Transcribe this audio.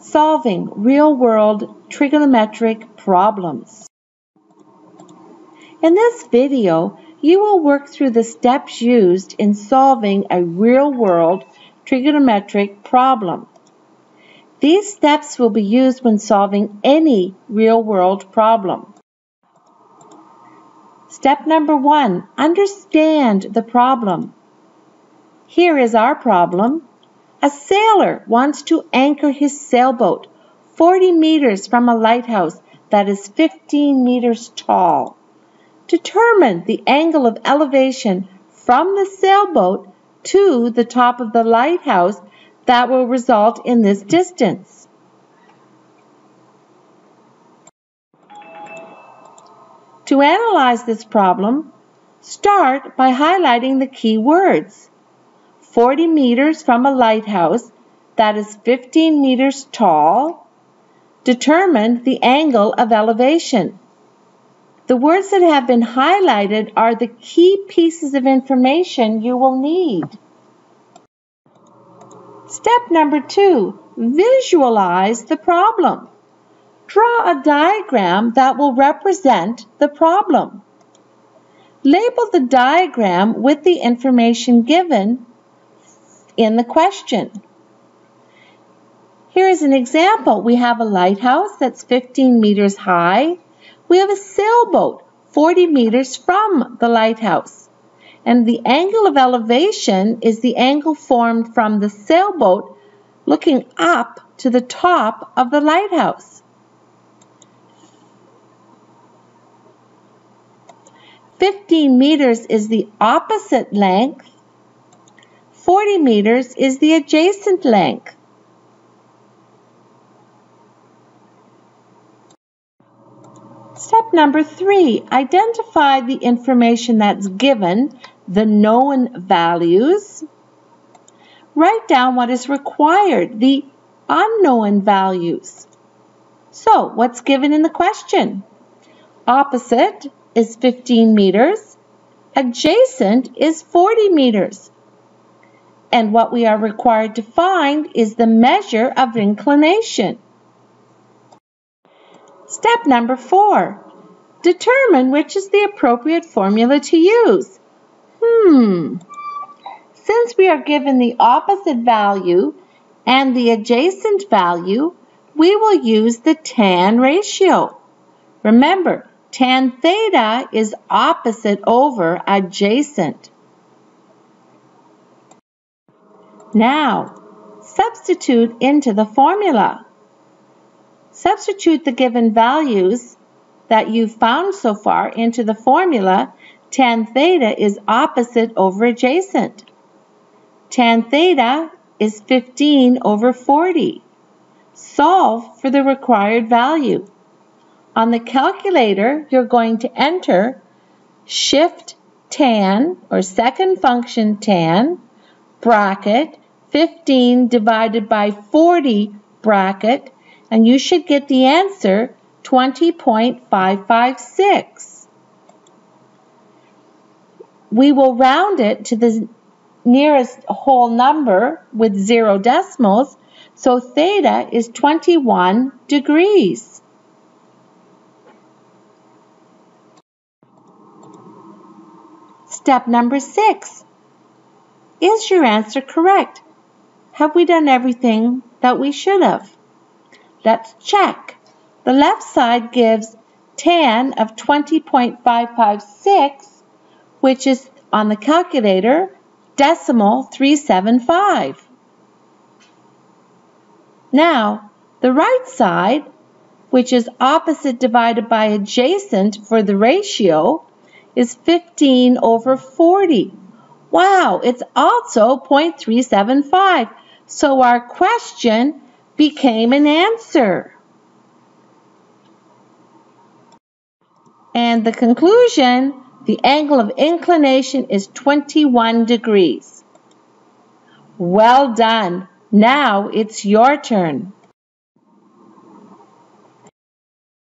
solving real-world trigonometric problems. In this video, you will work through the steps used in solving a real-world trigonometric problem. These steps will be used when solving any real-world problem. Step number 1, understand the problem. Here is our problem. A sailor wants to anchor his sailboat 40 meters from a lighthouse that is 15 meters tall. Determine the angle of elevation from the sailboat to the top of the lighthouse that will result in this distance. To analyze this problem, start by highlighting the key words. 40 meters from a lighthouse that is 15 meters tall. Determine the angle of elevation. The words that have been highlighted are the key pieces of information you will need. Step number 2, visualize the problem. Draw a diagram that will represent the problem. Label the diagram with the information given in the question. Here is an example. We have a lighthouse that's 15 meters high. We have a sailboat 40 meters from the lighthouse. And the angle of elevation is the angle formed from the sailboat looking up to the top of the lighthouse. 15 meters is the opposite length. 40 meters is the adjacent length. Step number 3, identify the information that's given, the known values. Write down what is required, the unknown values. So, what's given in the question? Opposite is 15 meters. Adjacent is 40 meters. And what we are required to find is the measure of inclination. Step number 4, determine which is the appropriate formula to use. Since we are given the opposite value and the adjacent value, we will use the tan ratio. Remember, tan theta is opposite over adjacent. Now, substitute into the formula. Substitute the given values that you've found so far into the formula. Tan theta is opposite over adjacent. Tan theta is 15 over 40. Solve for the required value. On the calculator, you're going to enter shift tan, or second function tan, bracket, 15 divided by 40 bracket, and you should get the answer 20.556. We will round it to the nearest whole number with 0 decimals, so theta is 21 degrees. Step number 6. Is your answer correct? Have we done everything that we should have? Let's check. The left side gives tan of 20.556, which is on the calculator decimal 375. Now, the right side, which is opposite divided by adjacent for the ratio, is 15 over 40. Wow, it's also 0.375. So our question became an answer. And the conclusion, the angle of inclination is 21 degrees. Well done. Now it's your turn.